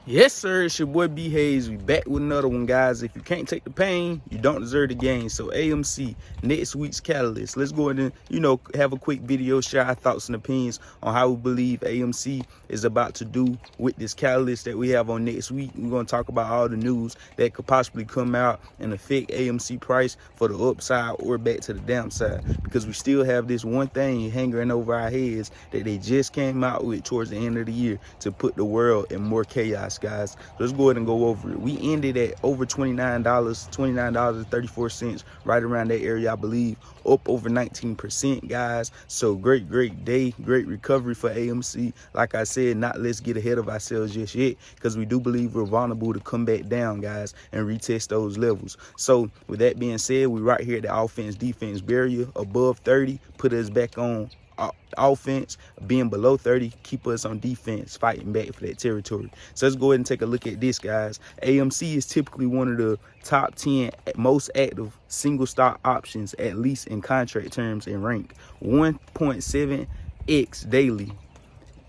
Yes, sir. It's your boy B Hayes. We back with another one, guys. If you can't take the pain, you don't deserve the gain. So AMC, next week's catalyst. Let's go ahead and have a quick video, share our thoughts and opinions on how we believe AMC is about to do with this catalyst that we have on next week. We're gonna talk about all the news that could possibly come out and affect AMC price for the upside or back to the downside, because we still have this one thing hanging over our heads that they just came out with towards the end of the year to put the world in more chaos, guys. Let's go ahead and go over it. We ended at over $29.34, right around that area, I believe, up over 19%, guys. So great day, great recovery for AMC. Like I said, let's get ahead of ourselves just yet, because we do believe we're vulnerable to come back down, guys, and retest those levels. So with that being said, we're right here at the offense defense barrier above 30, put us back on offense. Being below 30 keep us on defense, fighting back for that territory. So let's go ahead and take a look at this, guys. AMC is typically one of the top 10 most active single stock options, at least in contract terms and rank. 1.7x daily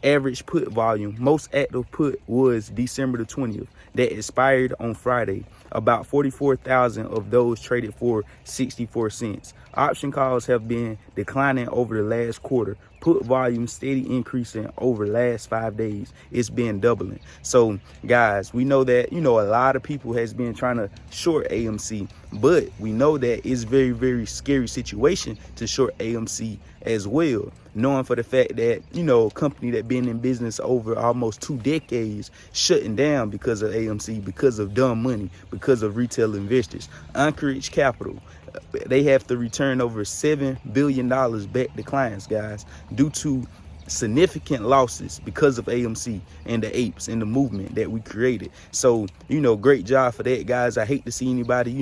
average put volume. Most active put was December the 20th, that expired on Friday. About 44,000 of those traded for 64 cents. Option calls have been declining over the last quarter. Put volume steady increasing over the last 5 days. It's been doubling. So guys, we know that a lot of people has been trying to short AMC, but we know that it's very scary situation to short AMC as well, knowing for the fact that a company that been in business over almost 2 decades shutting down because of AMC, because of dumb money, because of retail investors. Anchorage Capital, they have to return over $7 billion back to clients, guys, due to significant losses because of AMC and the apes and the movement that we created. So great job for that, guys. I hate to see anybody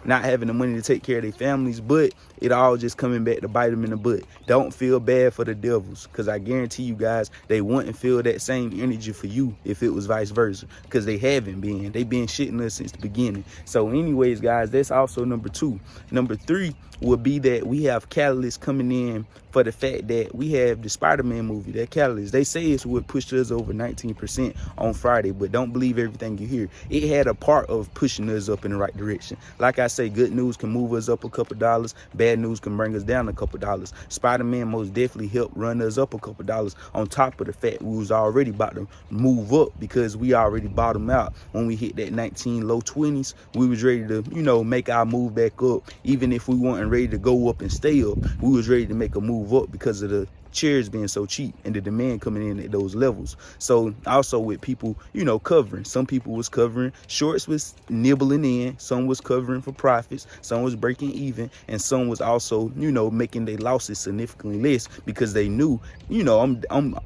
not having the money to take care of their families, but it all just coming back to bite them in the butt. Don't feel bad for the devils, because I guarantee you guys, they wouldn't feel that same energy for you if it was vice versa, because they haven't been. They've been shitting us since the beginning. So anyways, guys, that's also number 2. Number 3 would be that we have catalysts coming in for the fact that we have the Spider-Man movie. That catalyst, they say it's what pushed us over 19% on Friday, but don't believe everything you hear. It had a part of pushing us up in the right direction. Like I say, good news can move us up a couple dollars, bad news can bring us down a couple dollars. Spider-Man most definitely helped run us up a couple dollars, on top of the fact we was already about to move up, because we already bottomed out when we hit that 19 low 20s. We was ready to make our move back up. Even if we weren't ready to go up and stay up, we was ready to make a move up because of the shares being so cheap and the demand coming in at those levels. So also with people covering, some people was covering, shorts was nibbling in, some was covering for profits, some was breaking even, and some was also making their losses significantly less, because they knew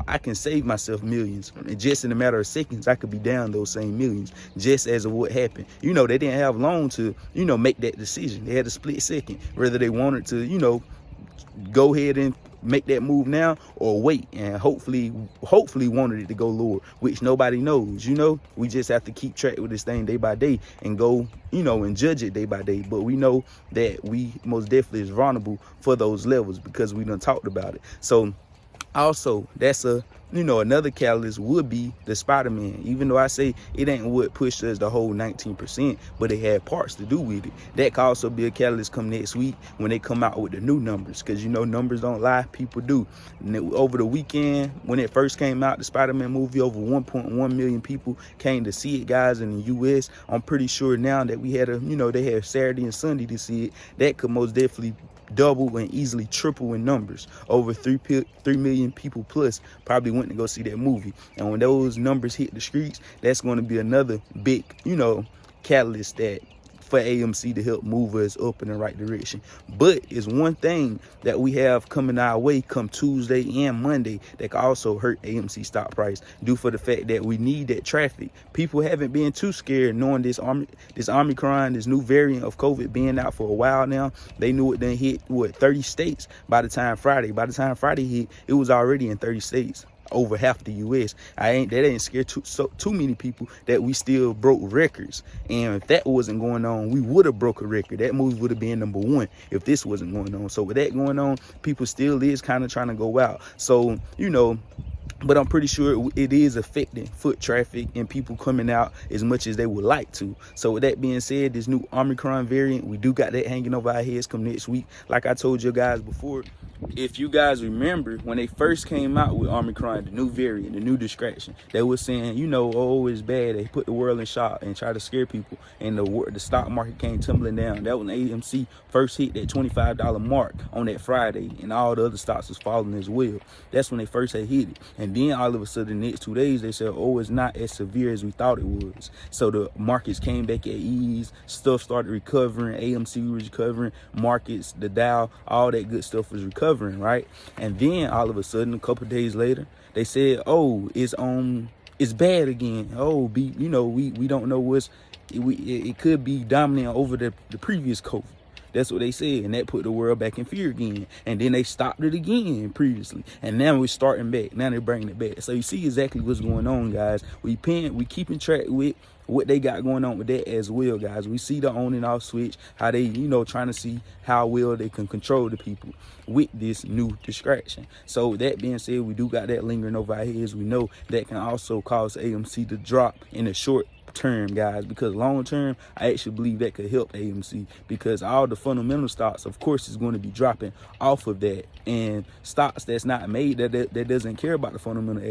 I can save myself millions, and just in a matter of seconds I could be down those same millions, just as of what happened. They didn't have long to make that decision. They had a split second whether they wanted to go ahead and make that move now or wait, and hopefully wanted it to go lower, which nobody knows. We just have to keep track with this thing day by day and go and judge it day by day. But we know that we most definitely is vulnerable for those levels, because we done talked about it. So also, that's another catalyst would be the Spider-Man. Even though I say it ain't what pushed us the whole 19%, but it had parts to do with it. That could also be a catalyst come next week when they come out with the new numbers, because numbers don't lie, people do. And over the weekend, when it first came out, the Spider-Man movie, over 1.1 million people came to see it, guys, in the US. I'm pretty sure now that we had they had Saturday and Sunday to see it, that could most definitely double and easily triple in numbers. Over 3 million people plus probably went to go see that movie. And when those numbers hit the streets, that's going to be another big catalyst that for AMC to help move us up in the right direction. But it's one thing that we have coming our way come Tuesday and Monday that can also hurt AMC stock price, due for the fact that we need that traffic. People haven't been too scared knowing this Omicron, this new variant of COVID, being out for a while now. They knew it done hit 30 states by the time Friday. By the time Friday hit, it was already in 30 states. Over half the US. That ain't scared too many people that we still broke records. And if that wasn't going on, we would have broke a record. That movie would have been #1 if this wasn't going on. So with that going on, people still is kind of trying to go out. So but I'm pretty sure it is affecting foot traffic and people coming out as much as they would like to. So with that being said, this new Omicron variant, we do got that hanging over our heads come next week. Like I told you guys before, if you guys remember when they first came out with Omicron, the new variant, the new distraction, they were saying, you know, oh, it's bad. They put the world in shock and try to scare people, and the stock market came tumbling down. That was when AMC first hit that $25 mark on that Friday, and all the other stocks was falling as well. That's when they first had hit it. And then all of a sudden, the next 2 days, they said, oh, it's not as severe as we thought it was. So the markets came back at ease. Stuff started recovering. AMC was recovering. Markets, the Dow, all that good stuff was recovering, right? And then all of a sudden, a couple days later, they said, oh, it's bad again. Oh, we don't know it could be dominant over the previous COVID. That's what they said, and that put the world back in fear again. And then they stopped it again previously, and now we're starting back. Now they're bringing it back. So you see exactly what's going on, guys. We keeping track with what they got going on with that as well, guys. We see the on and off switch, how they, trying to see how well they can control the people with this new distraction. So that being said, we do got that lingering over our heads. We know that can also cause AMC to drop in the short term, guys, because long term, I actually believe that could help AMC, because all the fundamental stocks, of course, is going to be dropping off of that, and stocks that's not made that doesn't care about the fundamental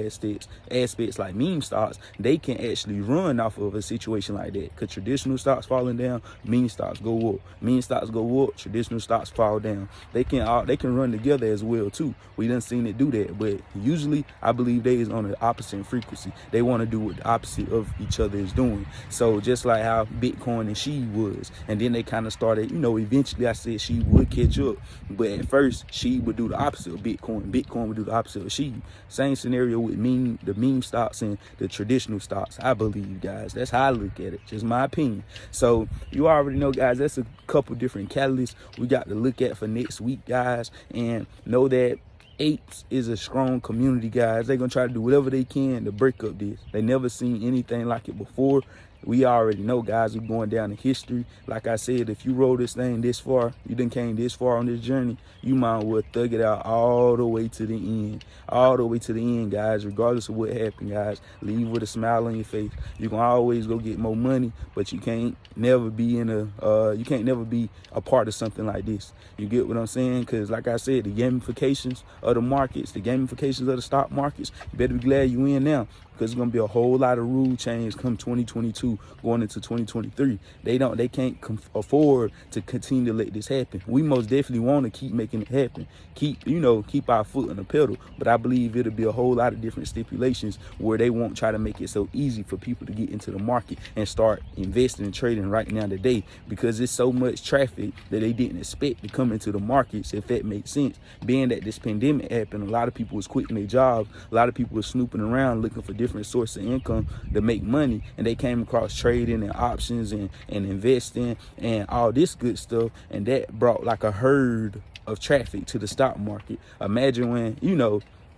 aspects like meme stocks, they can actually run off of a situation like that. Because traditional stocks falling down, meme stocks go up. Meme stocks go up, traditional stocks fall down. They can run together as well too. We done seen it do that, but usually I believe they is on the opposite frequency. They want to do what the opposite of each other is doing. So just like how Bitcoin and SHE was, and then they kind of started, eventually I said SHE would catch up, but at first SHE would do the opposite of Bitcoin. Bitcoin would do the opposite of SHE. Same scenario with the meme stocks and the traditional stocks, I believe, guys. That's how I look at it, just my opinion. So you already know, guys, that's a couple different catalysts we got to look at for next week, guys, and know that Apes is a strong community, guys. They're going to try to do whatever they can to break up this. They never seen anything like it before. We already know, guys, we're going down in history. Like I said, if you rode this thing this far, you done came this far on this journey, you might as well thug it out all the way to the end. All the way to the end, guys, regardless of what happened, guys. Leave with a smile on your face. You can always go get more money, but you can't never be a part of something like this. You get what I'm saying? Because like I said, the gamifications of the markets, the gamifications of the stock markets, you better be glad you in now, because it's going to be a whole lot of rule change come 2022 going into 2023. They can't afford to continue to let this happen. We most definitely want to keep making it happen. Keep our foot on the pedal, but I believe it'll be a whole lot of different stipulations where they won't try to make it so easy for people to get into the market and start investing and trading right now today, because there's so much traffic that they didn't expect to come into the markets, if that makes sense. Being that this pandemic happened, a lot of people was quitting their jobs, a lot of people was snooping around looking for different sources of income to make money, and they came across trading and options and investing and all this good stuff, and that brought like a herd of traffic to the stock market. Imagine when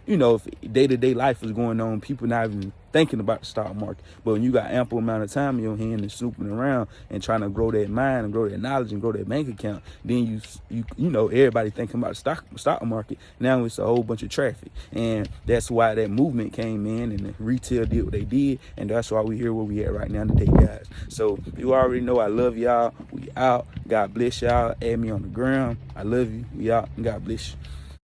if day-to-day life is going on, people not even thinking about the stock market. But when you got ample amount of time in your hand and snooping around and trying to grow that mind and grow that knowledge and grow that bank account, then everybody thinking about the stock market. Now it's a whole bunch of traffic, and that's why that movement came in and the retail did what they did, and that's why we here where we at right now today, guys. So you already know I love y'all. We out. God bless y'all. Add me on the ground. I love you. We out. God bless you.